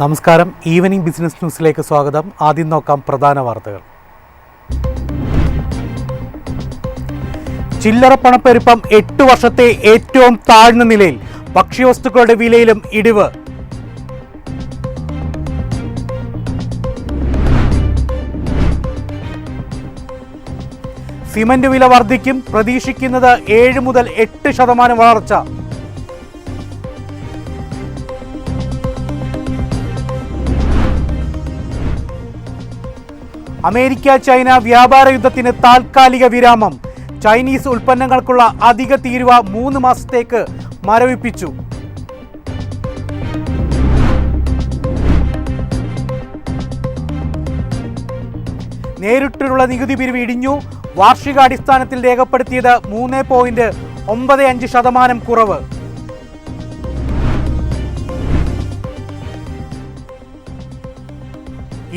നമസ്കാരം, evening business ന്യൂസിലേക്ക് സ്വാഗതം. ആദ്യം നോക്കാം പ്രധാന വാർത്തകൾ. ചില്ലറ പണപ്പെരുപ്പം 8 വർഷത്തെ ഏറ്റവും താഴ്ന്ന നിലയിൽ. ഭക്ഷ്യവസ്തുക്കളുടെ വിലയിലും ഇടിവ്. സിമന്റ് വില വർദ്ധിക്കും. പ്രതീക്ഷിക്കുന്നത് 7 മുതൽ 8% വളർച്ച. അമേരിക്ക ചൈന വ്യാപാര യുദ്ധത്തിന് താൽക്കാലിക വിരാമം. ചൈനീസ് ഉൽപ്പന്നങ്ങൾക്കുള്ള അധിക തീരുവ 3 മാസത്തേക്ക് മരവിപ്പിച്ചു. നേരിട്ടുള്ള നികുതി പിരിവ് ഇടിഞ്ഞു. വാർഷികാടിസ്ഥാനത്തിൽ രേഖപ്പെടുത്തിയത് 3.95% കുറവ്.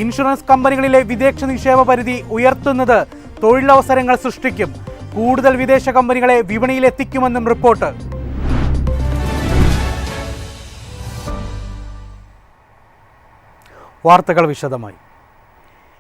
ഇൻഷുറൻസ് കമ്പനികളിലെ വിദേശ നിക്ഷേപ പരിധി ഉയർത്തുന്നത് തൊഴിലവസരങ്ങൾ സൃഷ്ടിക്കും. കൂടുതൽ വിദേശ കമ്പനികളെ വിപണിയിലെത്തിക്കുമെന്നും റിപ്പോർട്ട്. വാർത്തകൾ വിശദമായി.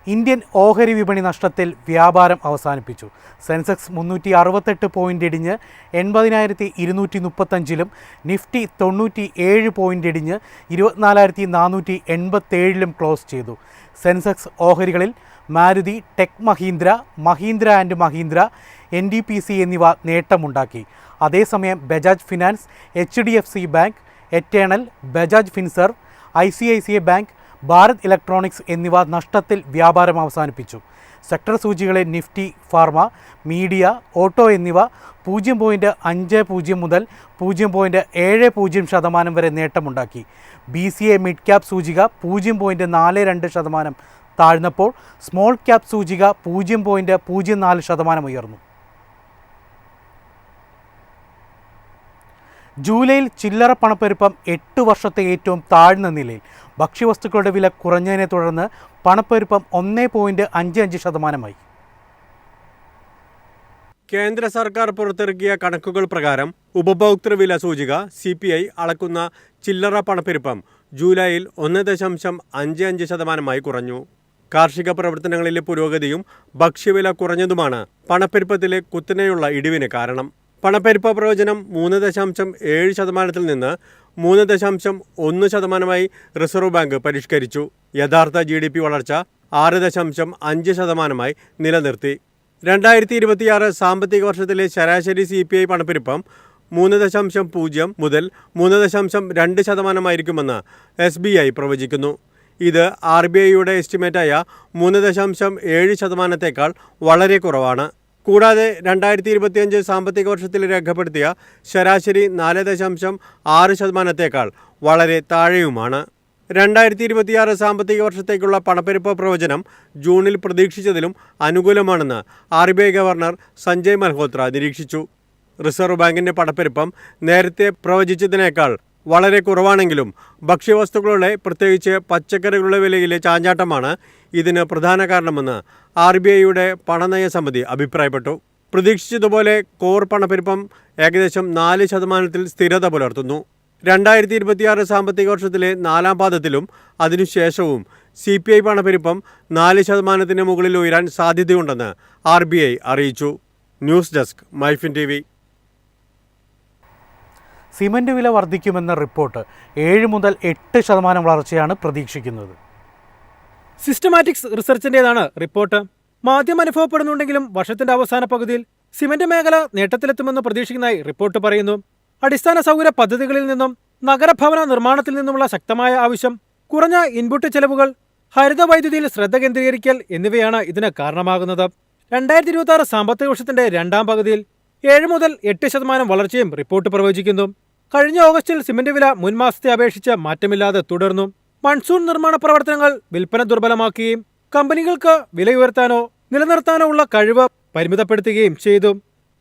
ഇന്ത്യൻ ഓഹരി വിപണി നഷ്ടത്തിൽ വ്യാപാരം അവസാനിപ്പിച്ചു. സെൻസെക്സ് 368 പോയിന്റ് ഇടിഞ്ഞ് 80,235-ലും നിഫ്റ്റി 97 പോയിന്റ് ഇടിഞ്ഞ് 24,487-ലും ക്ലോസ് ചെയ്തു. സെൻസെക്സ് ഓഹരികളിൽ Maruti, tech Mahindra, Mahindra and Mahindra, NDPC എന്നിവ നേട്ടമുണ്ടാക്കി. അതേസമയം Bajaj finance, HDFC bank, Eternal, Bajaj Finserv, ICICI bank, Bharat electronics എന്നിവ നഷ്ടത്തിൽ വ്യാപാരം അവസാനിപ്പിച്ചു. സെക്ടർ സൂചികളെ നിഫ്റ്റി, ഫാർമ, മീഡിയ, ഓട്ടോ എന്നിവ 0.50 മുതൽ 0.70% വരെ നേട്ടമുണ്ടാക്കി. BCA മിഡ് ക്യാപ് സൂചിക 0.42% താഴ്ന്നപ്പോൾ സ്മോൾ ക്യാപ് സൂചിക 0.04% ഉയർന്നു. ജൂലൈയിൽ ചില്ലറ പണപ്പെരുപ്പം 8 വർഷത്തെ ഏറ്റവും താഴ്ന്ന നിലയിൽ. ഭക്ഷ്യവസ്തുക്കളുടെ വില കുറഞ്ഞതിനെ തുടർന്ന് പണപ്പെരുപ്പം 1.55%. കേന്ദ്ര സർക്കാർ പുറത്തിറക്കിയ കണക്കുകൾ പ്രകാരം ഉപഭോക്തൃ വില സൂചിക CPI അളക്കുന്ന ചില്ലറ പണപ്പെരുപ്പം ജൂലൈയിൽ 1.55% കുറഞ്ഞു. കാർഷിക പ്രവർത്തനങ്ങളിലെ പുരോഗതിയും ഭക്ഷ്യവില കുറഞ്ഞതുമാണ് പണപ്പെരുപ്പത്തിലെ കുത്തനെയുള്ള ഇടിവിന് കാരണം. പണപ്പെരുപ്പ പ്രവചനം 3.7% നിന്ന് 3.1% റിസർവ് ബാങ്ക് പരിഷ്കരിച്ചു. യഥാർത്ഥ GDP വളർച്ച 6.5% നിലനിർത്തി. 2026 സാമ്പത്തിക വർഷത്തിലെ ശരാശരി CPI പണപ്പെരുപ്പം 3.0 മുതൽ 3.2% SBI പ്രവചിക്കുന്നു. ഇത് RBIയുടെ എസ്റ്റിമേറ്റായ 3.7%-ത്തേക്കാൾ വളരെ കുറവാണ്. കൂടാതെ 2025 സാമ്പത്തിക വർഷത്തിൽ രേഖപ്പെടുത്തിയ ശരാശരി 4.6%-ത്തേക്കാൾ വളരെ താഴെയുമാണ്. 2026 സാമ്പത്തിക വർഷത്തേക്കുള്ള പണപ്പെരുപ്പ പ്രവചനം ജൂണിൽ പ്രതീക്ഷിച്ചതിലും അനുകൂലമാണെന്ന് RBI ഗവർണർ സഞ്ജയ് മൽഹോത്ര നിരീക്ഷിച്ചു. റിസർവ് ബാങ്കിൻ്റെ പണപ്പെരുപ്പം നേരത്തെ പ്രവചിച്ചതിനേക്കാൾ വളരെ കുറവാണെങ്കിലും ഭക്ഷ്യവസ്തുക്കളുടെ, പ്രത്യേകിച്ച് പച്ചക്കറികളുടെ വിലയിലെ ചാഞ്ചാട്ടമാണ് ഇതിന് പ്രധാന കാരണമെന്ന് RBIയുടെ പണനയ സമിതി അഭിപ്രായപ്പെട്ടു. പ്രതീക്ഷിച്ചതുപോലെ കോർ പണപ്പെരുപ്പം ഏകദേശം 4% സ്ഥിരത പുലർത്തുന്നു. 2026 സാമ്പത്തിക വർഷത്തിലെ 4ാം പാദത്തിലും അതിനുശേഷവും CPI പണപ്പെരുപ്പം 4% മുകളിൽ ഉയരാൻ സാധ്യതയുണ്ടെന്ന് RBI അറിയിച്ചു. News desk, MyFin TV. Cement വില വർദ്ധിക്കുമെന്ന റിപ്പോർട്ട്. 7 മുതൽ 8% വളർച്ചയാണ് പ്രതീക്ഷിക്കുന്നത്. സിസ്റ്റമാറ്റിക്സ് റിസർച്ചിൻ്റേതാണ് റിപ്പോർട്ട്. മാധ്യമം അനുഭവപ്പെടുന്നുണ്ടെങ്കിലും വർഷത്തിന്റെ അവസാന പകുതിയിൽ സിമന്റ് മേഖല നേട്ടത്തിലെത്തുമെന്ന് പ്രതീക്ഷിക്കുന്നതായി റിപ്പോർട്ട് പറയുന്നു. അടിസ്ഥാന സൗകര്യ പദ്ധതികളിൽ നിന്നും നഗരഭവന നിർമ്മാണത്തിൽ നിന്നുമുള്ള ശക്തമായ ആവശ്യം, കുറഞ്ഞ ഇൻപുട്ട് ചെലവുകൾ, ഹരിത വൈദ്യുതിയിൽ ശ്രദ്ധ കേന്ദ്രീകരിക്കൽ എന്നിവയാണ് ഇതിന് കാരണമാകുന്നത്. 2026 സാമ്പത്തിക വർഷത്തിന്റെ 2ാം പകുതിയിൽ 7 മുതൽ 8% വളർച്ചയും റിപ്പോർട്ട് പ്രവചിക്കുന്നു. കഴിഞ്ഞ ഓഗസ്റ്റിൽ സിമന്റ് വില മുൻമാസത്തെ അപേക്ഷിച്ച് മാറ്റമില്ലാതെ തുടർന്നു. മൺസൂൺ നിർമ്മാണ പ്രവർത്തനങ്ങൾ വിൽപ്പന ദുർബലമാക്കുകയും കമ്പനികൾക്ക് വില ഉയർത്താനോ നിലനിർത്താനോ ഉള്ള കഴിവ് പരിമിതപ്പെടുത്തുകയും ചെയ്തു.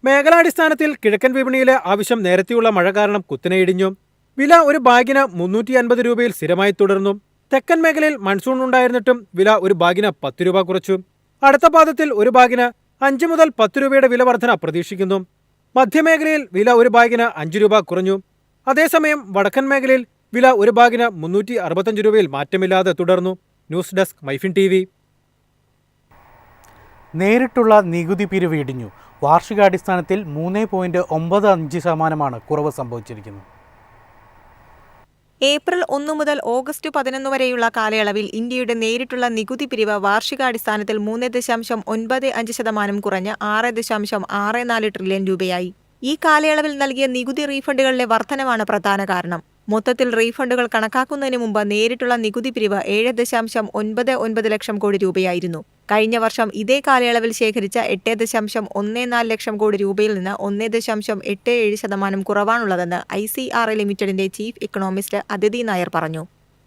മേഖലാടിസ്ഥാനത്തിൽ കിഴക്കൻ വിപണിയിലെ ആവശ്യം നേരത്തെയുള്ള മഴ കാരണം കുത്തനെ ഇടിഞ്ഞു. വില ഒരു ബാഗിന് 350 രൂപയിൽ സ്ഥിരമായി തുടർന്നു. തെക്കൻ മേഖലയിൽ മൺസൂൺ ഉണ്ടായിരുന്നിട്ടും വില ഒരു ബാഗിന് 10 രൂപ കുറച്ചു. അടുത്ത പാദത്തിൽ ഒരു ബാഗിന് 5 മുതൽ 10 രൂപയുടെ വില വർധന പ്രതീക്ഷിക്കുന്നു. മധ്യമേഖലയിൽ വില ഒരു ബാഗിന് 5 രൂപ കുറഞ്ഞു. അതേസമയം വടക്കൻ മേഖലയിൽ വില ഒരു ബാഗിന് 365 രൂപയിൽ മാറ്റമില്ലാതെ തുടർന്നു. News desk MyFin TV. നേരിട്ടുള്ള നികുതി പിരിവ് ഇടിഞ്ഞു. വാർഷികാടിസ്ഥാനത്തിൽ 3.95% കുറവ് സംഭവിച്ചിരിക്കുന്നത്. ഏപ്രിൽ 1 മുതൽ ഓഗസ്റ്റ് 11 വരെയുള്ള കാലയളവിൽ ഇന്ത്യയുടെ നേരിട്ടുള്ള നികുതി പിരിവ് വാർഷികാടിസ്ഥാനത്തിൽ 3.95% കുറഞ്ഞ് 6.64 ട്രില്യൺ രൂപയായി. ഈ കാലയളവിൽ നൽകിയ നികുതി റീഫണ്ടുകളിലെ വർധനവാണ് പ്രധാന കാരണം. മൊത്തത്തിൽ റീഫണ്ടുകൾ കണക്കാക്കുന്നതിന് മുമ്പ് നേരിട്ടുള്ള നികുതി പിരിവ് 7.99 ലക്ഷം കോടി രൂപയായിരുന്നു. കഴിഞ്ഞ വർഷം ഇതേ കാലയളവിൽ ശേഖരിച്ച 8.14 ലക്ഷം കോടി രൂപയിൽ നിന്ന് 1.87% കുറവാണുള്ളതെന്ന് ICRA ലിമിറ്റഡിന്റെ ചീഫ് ഇക്കണോമിസ്റ്റ് അദിതി നായർ പറഞ്ഞു.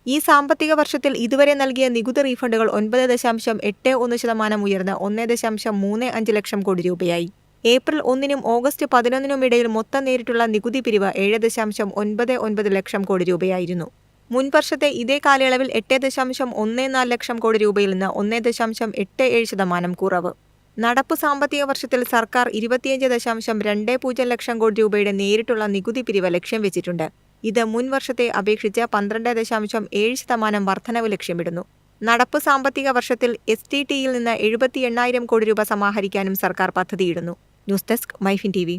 ഈ സാമ്പത്തിക വർഷത്തിൽ ഇതുവരെ നൽകിയ നികുതി റീഫണ്ടുകൾ 9.81% ഉയർന്ന് 1.35 ലക്ഷം കോടി രൂപയായി. ഏപ്രിൽ 1 ഓഗസ്റ്റ് 11 ഇടയിൽ മൊത്തം നേരിട്ടുള്ള നികുതി പിരിവ് 7.99 ലക്ഷം കോടി രൂപയായിരുന്നു. മുൻ വർഷത്തെ ഇതേ കാലയളവിൽ 8.14 ലക്ഷം കോടി രൂപയിൽ നിന്ന് 1.87% കുറവ്. നടപ്പു സാമ്പത്തിക വർഷത്തിൽ സർക്കാർ 25.20 ലക്ഷം കോടി രൂപയുടെ നേരിട്ടുള്ള നികുതി പിരിവ് ലക്ഷ്യം വെച്ചിട്ടുണ്ട്. ഇത് മുൻ വർഷത്തെ അപേക്ഷിച്ച് 12.7% വർധനവ് ലക്ഷ്യമിടുന്നു. നടപ്പു സാമ്പത്തിക വർഷത്തിൽ STT-യിൽ നിന്ന് 78,000 കോടി രൂപ സമാഹരിക്കാനും സർക്കാർ പദ്ധതിയിടുന്നു. News desk MyFin TV.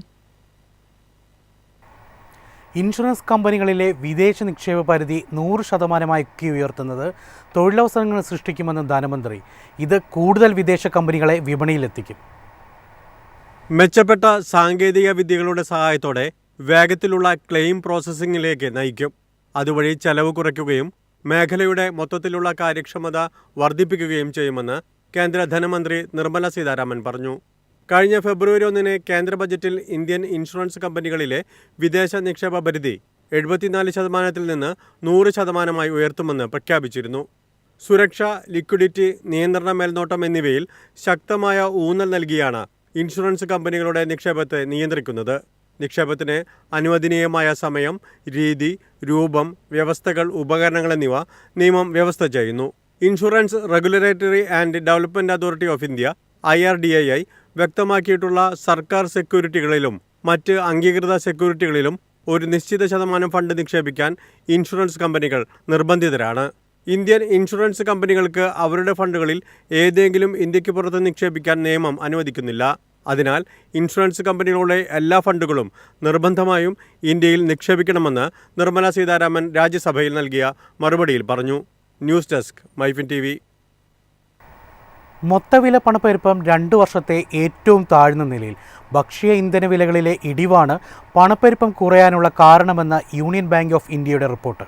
Insurance കമ്പനികളിലെ വിദേശ നിക്ഷേപ പരിധി 100% ഉയർത്തുന്നത് തൊഴിലവസരങ്ങൾ സൃഷ്ടിക്കുമെന്ന് ധനമന്ത്രി. ഇത് കൂടുതൽ വിദേശ കമ്പനികളെ വിപണിയിലെത്തിക്കും. മെച്ചപ്പെട്ട സാങ്കേതിക വിദ്യകളുടെ സഹായത്തോടെ വേഗത്തിലുള്ള ക്ലെയിം പ്രോസസ്സിംഗിലേക്ക് നയിക്കും. അതുവഴി ചെലവ് കുറയ്ക്കുകയും മേഖലയുടെ മൊത്തത്തിലുള്ള കാര്യക്ഷമത വർദ്ധിപ്പിക്കുകയും ചെയ്യുമെന്ന് കേന്ദ്ര ധനമന്ത്രി നിർമ്മല സീതാരാമൻ പറഞ്ഞു. കഴിഞ്ഞ ഫെബ്രുവരി 1 കേന്ദ്ര ബജറ്റിൽ ഇന്ത്യൻ ഇൻഷുറൻസ് കമ്പനികളിലെ വിദേശ നിക്ഷേപ പരിധി 74% നിന്ന് 100% ഉയർത്തുമെന്ന് പ്രഖ്യാപിച്ചിരുന്നു. സുരക്ഷ, ലിക്വിഡിറ്റി, നിയന്ത്രണ മേൽനോട്ടം എന്നിവയിൽ ശക്തമായ ഊന്നൽ നൽകിയാണ് ഇൻഷുറൻസ് കമ്പനികളുടെ നിക്ഷേപത്തെ നിയന്ത്രിക്കുന്നത്. നിക്ഷേപത്തിന് അനുവദനീയമായ സമയം, രീതി, രൂപം, വ്യവസ്ഥകൾ, ഉപകരണങ്ങൾ എന്നിവ നിയമം വ്യവസ്ഥ ചെയ്യുന്നു. Insurance regulatory and development authority of India IRDAI വ്യക്തമാക്കിയിട്ടുള്ള സർക്കാർ സെക്യൂരിറ്റികളിലും മറ്റ് അംഗീകൃത സെക്യൂരിറ്റികളിലും ഒരു നിശ്ചിത ശതമാനം ഫണ്ട് നിക്ഷേപിക്കാൻ ഇൻഷുറൻസ് കമ്പനികൾ നിർബന്ധിതരാണ്. ഇന്ത്യൻ ഇൻഷുറൻസ് കമ്പനികൾക്ക് അവരുടെ ഫണ്ടുകളിൽ ഏതെങ്കിലും ഇന്ത്യക്ക് പുറത്ത് നിക്ഷേപിക്കാൻ നിയമം അനുവദിക്കുന്നില്ല. അതിനാൽ ഇൻഷുറൻസ് കമ്പനികളുടെ എല്ലാ ഫണ്ടുകളും നിർബന്ധമായും ഇന്ത്യയിൽ നിക്ഷേപിക്കണമെന്ന് നിർമ്മല സീതാരാമൻ രാജ്യസഭയിൽ നൽകിയ മറുപടിയിൽ പറഞ്ഞു. News desk MyFin TV. മൊത്തവില പണപ്പെരുപ്പം 2 വർഷത്തെ ഏറ്റവും താഴ്ന്ന നിലയിൽ. ഭക്ഷ്യ ഇന്ധന വിലകളിലെ ഇടിവാണ് പണപ്പെരുപ്പം കുറയാനുള്ള കാരണമെന്ന് യൂണിയൻ ബാങ്ക് ഓഫ് ഇന്ത്യയുടെ റിപ്പോർട്ട്.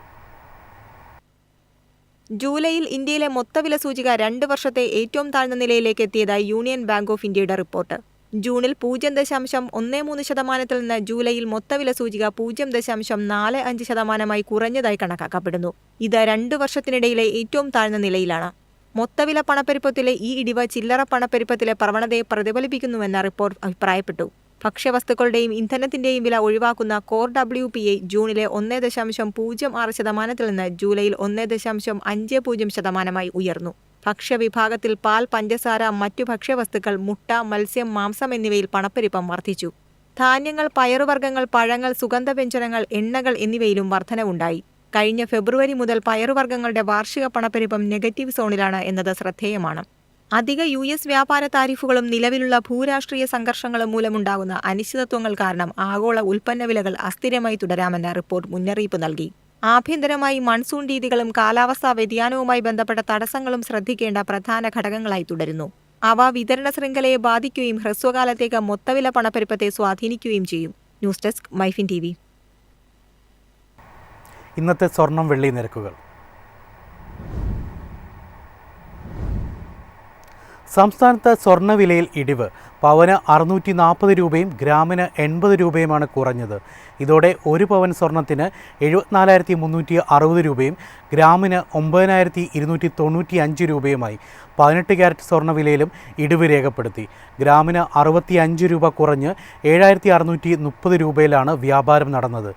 ജൂലൈയിൽ ഇന്ത്യയിലെ മൊത്തവില സൂചിക 2 വർഷത്തെ ഏറ്റവും താഴ്ന്ന നിലയിലേക്ക് എത്തിയതായി യൂണിയൻ ബാങ്ക് ഓഫ് ഇന്ത്യയുടെ റിപ്പോർട്ട്. ജൂണിൽ 0.13% നിന്ന് ജൂലൈയിൽ മൊത്തവില സൂചിക 0.45% കുറഞ്ഞതായി കണക്കാക്കപ്പെടുന്നു. ഇത് 2 വർഷത്തിനിടയിലെ ഏറ്റവും താഴ്ന്ന നിലയിലാണ്. മൊത്തവില പണപ്പെരുപ്പത്തിലെ ഈ ഇടിവ് ചില്ലറ പണപ്പെരുപ്പത്തിലെ പ്രവണതയെ പ്രതിഫലിപ്പിക്കുന്നുവെന്ന് റിപ്പോർട്ട് അഭിപ്രായപ്പെട്ടു. ഭക്ഷ്യവസ്തുക്കളുടെയും ഇന്ധനത്തിന്റെയും വില ഒഴിവാക്കുന്ന കോർ WPI ജൂണിലെ 1.06% നിന്ന് ജൂലൈയിൽ 1.50% ഉയർന്നു. ഭക്ഷ്യവിഭാഗത്തിൽ പാൽ, പഞ്ചസാര, മറ്റു ഭക്ഷ്യവസ്തുക്കൾ, മുട്ട, മത്സ്യം, മാംസം എന്നിവയിൽ പണപ്പെരുപ്പം വർദ്ധിച്ചു. ധാന്യങ്ങൾ, പയറുവർഗ്ഗങ്ങൾ, പഴങ്ങൾ, സുഗന്ധവ്യഞ്ജനങ്ങൾ, എണ്ണകൾ എന്നിവയിലും വർധനവുണ്ടായി. കഴിഞ്ഞ ഫെബ്രുവരി മുതൽ പയറുവർഗ്ഗങ്ങളുടെ വാർഷിക പണപ്പെരുപ്പം നെഗറ്റീവ് സോണിലാണ് എന്നത് ശ്രദ്ധേയമാണ്. അധിക US വ്യാപാര താരിഫുകളും നിലവിലുള്ള ഭൂരാഷ്ട്രീയ സംഘർഷങ്ങളും മൂലമുണ്ടാകുന്ന അനിശ്ചിതത്വങ്ങൾ കാരണം ആഗോള ഉൽപ്പന്ന വിലകൾ അസ്ഥിരമായി തുടരാമെന്ന് റിപ്പോർട്ട് മുന്നറിയിപ്പ് നൽകി. ആഭ്യന്തരമായി മൺസൂൺ രീതികളും കാലാവസ്ഥാ വ്യതിയാനവുമായി ബന്ധപ്പെട്ട തടസ്സങ്ങളും ശ്രദ്ധിക്കേണ്ട പ്രധാന ഘടകങ്ങളായി തുടരുന്നു. അവ വിതരണ ശൃംഖലയെ ബാധിക്കുകയും ഹ്രസ്വകാലത്തേക്ക് മൊത്തവില പണപ്പെരുപ്പത്തെ സ്വാധീനിക്കുകയും ചെയ്യും. News desk MyFin TV. ഇന്നത്തെ സ്വർണം വെള്ളി നിരക്കുകൾ. സംസ്ഥാനത്ത് സ്വർണ്ണവിലയിൽ ഇടിവ്. പവന് 640 രൂപയും ഗ്രാമിന് 80 രൂപയുമാണ് കുറഞ്ഞത്. ഇതോടെ ഒരു പവൻ സ്വർണത്തിന് 74,360 രൂപയും ഗ്രാമിന് 9,295 രൂപയുമായി. 18 ക്യാരറ്റ് സ്വർണ്ണവിലയിലും ഇടിവ് രേഖപ്പെടുത്തി. ഗ്രാമിന് 65 രൂപ കുറഞ്ഞ് 7,630 രൂപയിലാണ് വ്യാപാരം നടന്നത്.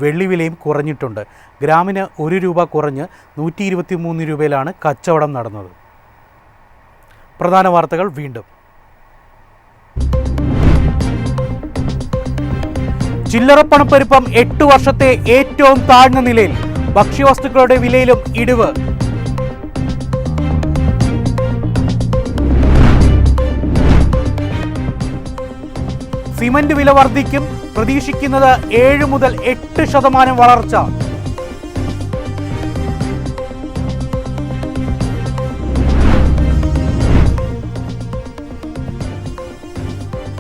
വെള്ളിവിലയും കുറഞ്ഞിട്ടുണ്ട്. ഗ്രാമിന് 1 രൂപ കുറഞ്ഞ് 123 രൂപയിലാണ് കച്ചവടം നടന്നത്. പ്രധാന വാർത്തകൾ വീണ്ടും. ചില്ലറ പണപ്പെരുപ്പം 8 വർഷത്തെ ഏറ്റവും താഴ്ന്ന നിലയിൽ. ഭക്ഷ്യവസ്തുക്കളുടെ വിലയിലും ഇടിവ്. സിമന്റ് വില വർദ്ധിക്കും, പ്രതീക്ഷിക്കുന്നത് 7 മുതൽ 8% വളർച്ച.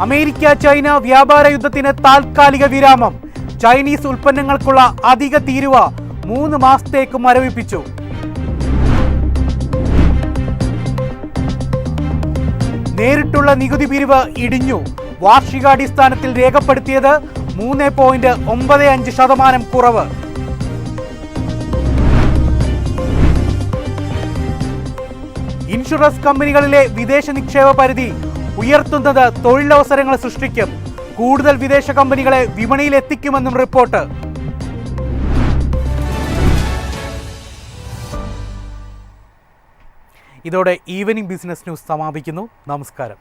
അമേരിക്ക ചൈന വ്യാപാര യുദ്ധത്തിന് താൽക്കാലിക വിരാമം. ചൈനീസ് ഉൽപ്പന്നങ്ങൾക്കുള്ള അധിക തീരുവ 3 മാസത്തേക്ക് മരവിപ്പിച്ചു. നേരിട്ടുള്ള നികുതി പിരിവ് ഇടിഞ്ഞു. വാർഷികാടിസ്ഥാനത്തിൽ രേഖപ്പെടുത്തിയത് 3.95% കുറവ്. ഇൻഷുറൻസ് കമ്പനികളിലെ വിദേശ നിക്ഷേപ പരിധി ഉയർത്തുന്നത് തൊഴിലവസരങ്ങൾ സൃഷ്ടിക്കും. കൂടുതൽ വിദേശ കമ്പനികളെ വിപണിയിൽ എത്തിക്കുമെന്നും റിപ്പോർട്ട്. ഇതോടെ ഈവനിംഗ് ബിസിനസ് ന്യൂസ് സമാപിക്കുന്നു. നമസ്കാരം.